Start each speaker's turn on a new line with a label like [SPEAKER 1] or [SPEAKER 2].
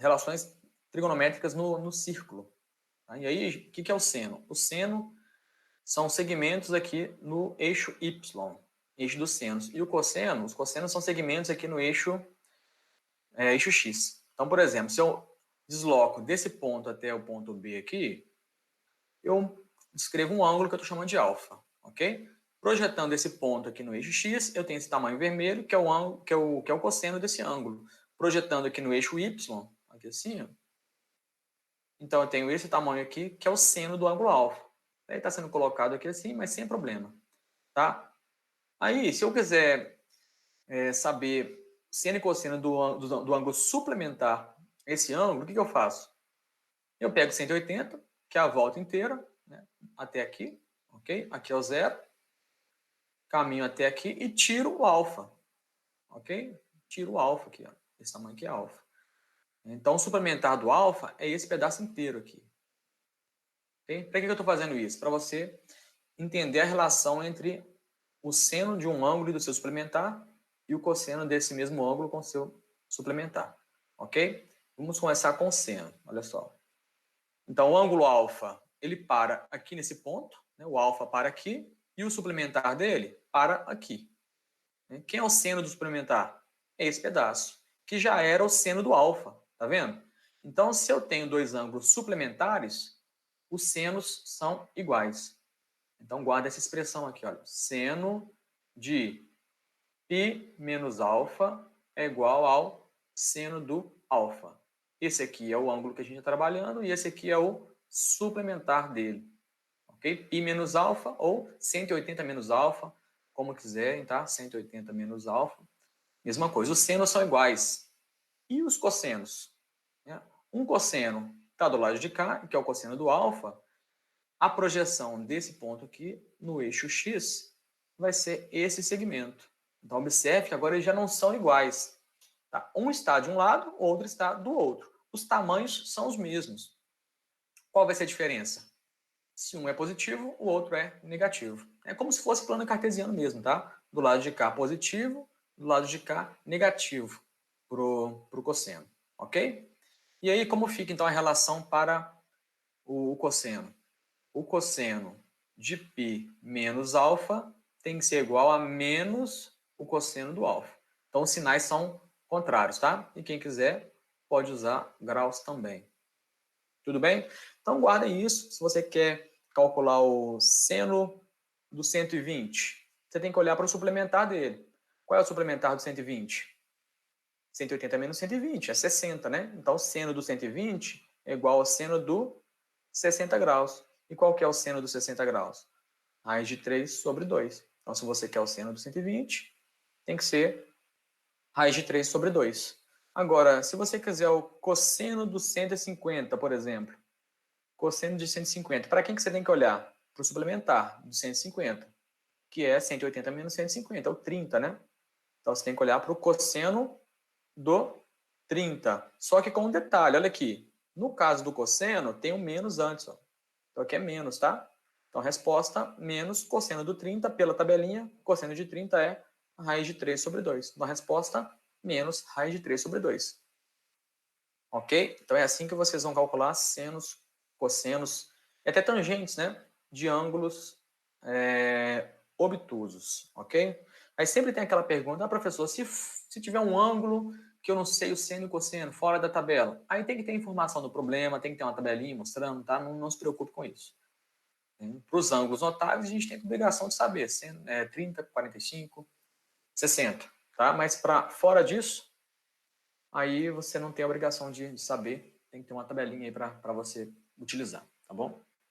[SPEAKER 1] relações trigonométricas no círculo. Tá? E aí, o que é o seno? O seno são segmentos aqui no eixo Y, eixo dos senos. E os cossenos são segmentos aqui no eixo X. Então, por exemplo, se eu desloco desse ponto até o ponto B aqui, eu descrevo um ângulo que eu estou chamando de alfa, ok? Projetando esse ponto aqui no eixo X, eu tenho esse tamanho vermelho, que é o ângulo, que é o cosseno desse ângulo. Projetando aqui no eixo Y, aqui assim, ó, então eu tenho esse tamanho aqui, que é o seno do ângulo alfa. Ele está sendo colocado aqui assim, mas sem problema, tá? Aí, se eu quiser saber seno e cosseno do ângulo suplementar esse ângulo, o que eu faço? Eu pego 180, que é a volta inteira, né, até aqui, ok? Aqui é o zero. Caminho até aqui e tiro o alfa, ok? Tiro o alfa aqui, ó. Esse tamanho aqui é alfa. Então, o suplementar do alfa é esse pedaço inteiro aqui. Okay? Para que eu estou fazendo isso? Para você entender a relação entre o seno de um ângulo do seu suplementar e o cosseno desse mesmo ângulo com o seu suplementar, ok? Vamos começar com o seno, olha só. Então, o ângulo alfa, ele para aqui nesse ponto, né? O alfa para aqui, e o suplementar dele para aqui. Quem é o seno do suplementar? É esse pedaço, que já era o seno do alfa, tá vendo? Então, se eu tenho dois ângulos suplementares, os senos são iguais. Então, guarda essa expressão aqui, olha. Seno de π menos alfa é igual ao seno do alfa. Esse aqui é o ângulo que a gente está trabalhando e esse aqui é o suplementar dele. Ok? Π menos alfa ou 180 menos alfa, como quiserem, tá? 180 menos alfa. Mesma coisa. Os senos são iguais. E os cossenos? Um cosseno está do lado de cá, que é o cosseno do alfa. A projeção desse ponto aqui no eixo X vai ser esse segmento. Então, observe que agora eles já não são iguais. Tá? Um está de um lado, o outro está do outro. Os tamanhos são os mesmos. Qual vai ser a diferença? Se um é positivo, o outro é negativo. É como se fosse plano cartesiano mesmo, tá? Do lado de cá positivo, do lado de cá negativo pro cosseno, ok? E aí, como fica então a relação para o cosseno? O cosseno de π menos alfa tem que ser igual a menos o cosseno do alfa. Então, os sinais são contrários, tá? E quem quiser pode usar graus também. Tudo bem? Então, guardem isso. Se você quer calcular o seno do 120, você tem que olhar para o suplementar dele. Qual é o suplementar do 120? 180 menos 120, é 60, né? Então, o seno do 120 é igual ao seno do 60 graus. E qual que é o seno dos 60 graus? Raiz de 3 sobre 2. Então, se você quer o seno do 120, tem que ser raiz de 3 sobre 2. Agora, se você quiser o cosseno do 150, por exemplo, cosseno de 150, para quem que você tem que olhar? Para o suplementar do 150, que é 180 menos 150, é o 30, né? Então, você tem que olhar para o cosseno do 30. Só que com um detalhe, olha aqui. No caso do cosseno, tem um menos antes, ó. Então, aqui é menos, tá? Então, a resposta, menos cosseno do 30 pela tabelinha. Cosseno de 30 é raiz de 3 sobre 2. Então, a resposta, menos raiz de 3 sobre 2. Ok? Então, é assim que vocês vão calcular senos, cossenos e até tangentes, né? De ângulos obtusos, ok? Aí sempre tem aquela pergunta, professor, se tiver um ângulo que eu não sei o seno e o cosseno, fora da tabela, aí tem que ter informação do problema, tem que ter uma tabelinha mostrando, tá? Não se preocupe com isso. Para os ângulos notáveis, a gente tem a obrigação de saber, 30, 45, 60, tá? Mas para fora disso, aí você não tem a obrigação de saber, tem que ter uma tabelinha aí para você utilizar, tá bom?